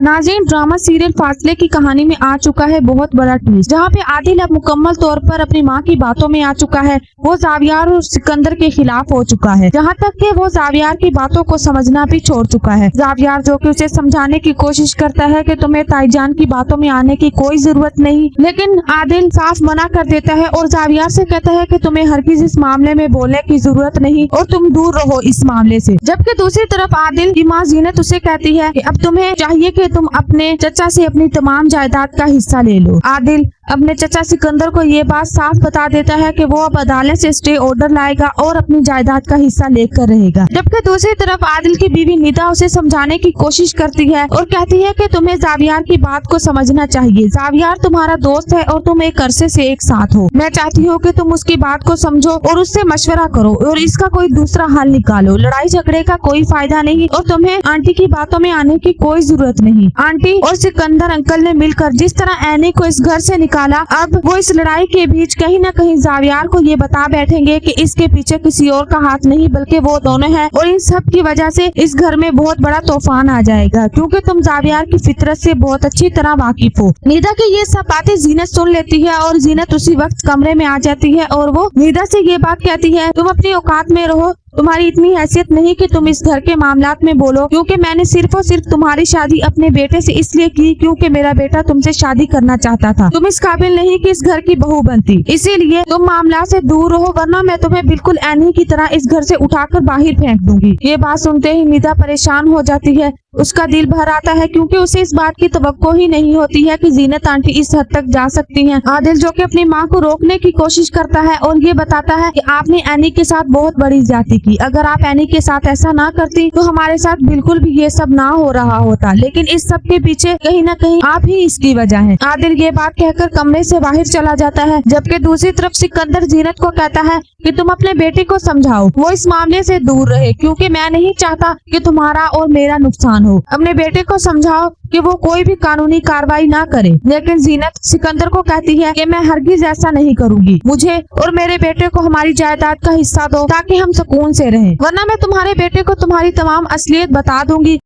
नाज़रीन, drama serial फासले की कहानी में आ चुका है बहुत बड़ा ट्विस्ट, जहां पे आदिल अब मुकम्मल तौर पर अपनी मां की बातों में आ चुका है। वो जावियार और सिकंदर के खिलाफ हो चुका है, जहां तक कि वो जावियार की बातों को समझना भी छोड़ चुका है। जावियार जो कि उसे समझाने की कोशिश करता है कि तुम्हें ताईजान की बातों में आने की कोई जरूरत नहीं, लेकिन आदिल साफ मना कर देता है और जावियार से कहता है कि तुम्हें हरगिज इस मामले में बोलने की जरूरत नहीं और तुम दूर रहो इस मामले से। जबकि दूसरी तरफ आदिल की मां जीनत उसे कहती है कि अब तुम्हें चाहिए कि तुम अपने चचा से अपनी तमाम जायदाद का हिस्सा ले लो। आदिल अपने चचा सिकंदर को ये बात साफ बता देता है कि वो अब अदालत से स्टे ऑर्डर लाएगा और अपनी जायदाद का हिस्सा लेकर रहेगा। जबकि दूसरी तरफ आदिल की बीवी निदा उसे समझाने की कोशिश करती है और कहती है कि तुम्हें जावियार की बात को समझना चाहिए। जावियार तुम्हारा दोस्त है और तुम एक अरसे से एक साथ हो। मैं चाहती हूँ कि तुम उसकी बात को समझो और उससे मशवरा करो और इसका कोई दूसरा हल निकालो। लड़ाई झगड़े का कोई फायदा नहीं और तुम्हें आंटी की बातों में आने की कोई जरूरत नहीं। आंटी और सिकंदर अंकल ने मिलकर जिस तरह एनी को इस घर से निकाला, अब वो इस लड़ाई के बीच कहीं न कहीं जावियार को ये बता बैठेंगे कि इसके पीछे किसी और का हाथ नहीं बल्कि वो दोनों हैं और इन सब की वजह से इस घर में बहुत बड़ा तूफान आ जाएगा, क्योंकि तुम जावियार की फितरत से बहुत अच्छी तरह वाकिफ हो। निदा की ये सब बातें जीनत सुन लेती है और जीनत उसी वक्त कमरे में आ जाती है और वो निदा से ये बात कहती है, तुम अपनी औकात में रहो, तुम्हारी इतनी हैसियत नहीं कि तुम इस घर के मामलात में बोलो, क्योंकि मैंने सिर्फ और सिर्फ तुम्हारी शादी अपने बेटे से इसलिए की क्योंकि मेरा बेटा तुमसे शादी करना चाहता था। तुम इस काबिल नहीं कि इस घर की बहू बनती, इसीलिए तुम मामला से दूर रहो, वरना मैं तुम्हें बिल्कुल एनी की तरह इस घर से उठाकर बाहर फेंक दूंगी। ये बात सुनते ही निदा परेशान हो जाती है, उसका दिल भर आता है क्योंकि उसे इस बात की तवक्को ही नहीं होती है कि जीनत आंटी इस हद तक जा सकती हैं। आदिल जो कि अपनी मां को रोकने की कोशिश करता है और ये बताता है कि आपने एनी के साथ बहुत बड़ी ज्यादती की, अगर आप एनी के साथ ऐसा ना करती तो हमारे साथ बिल्कुल भी ये सब ना हो रहा होता, लेकिन इस सब के पीछे कहीं न कहीं आप ही इसकी वजह है। आदिल ये बात कहकर कमरे से बाहर चला जाता है, जबकि दूसरी तरफ सिकंदर जीनत को कहता है कि तुम अपने बेटे को समझाओ वो इस मामले से दूर रहे, क्योंकि मैं नहीं चाहता कि तुम्हारा और मेरा नुकसान हो। अपने बेटे को समझाओ कि वो कोई भी कानूनी कार्रवाई ना करे। लेकिन जीनत सिकंदर को कहती है कि मैं हरगिज ऐसा नहीं करूंगी, मुझे और मेरे बेटे को हमारी जायदाद का हिस्सा दो ताकि हम सुकून से रहें, वरना मैं तुम्हारे बेटे को तुम्हारी तमाम असलियत बता दूंगी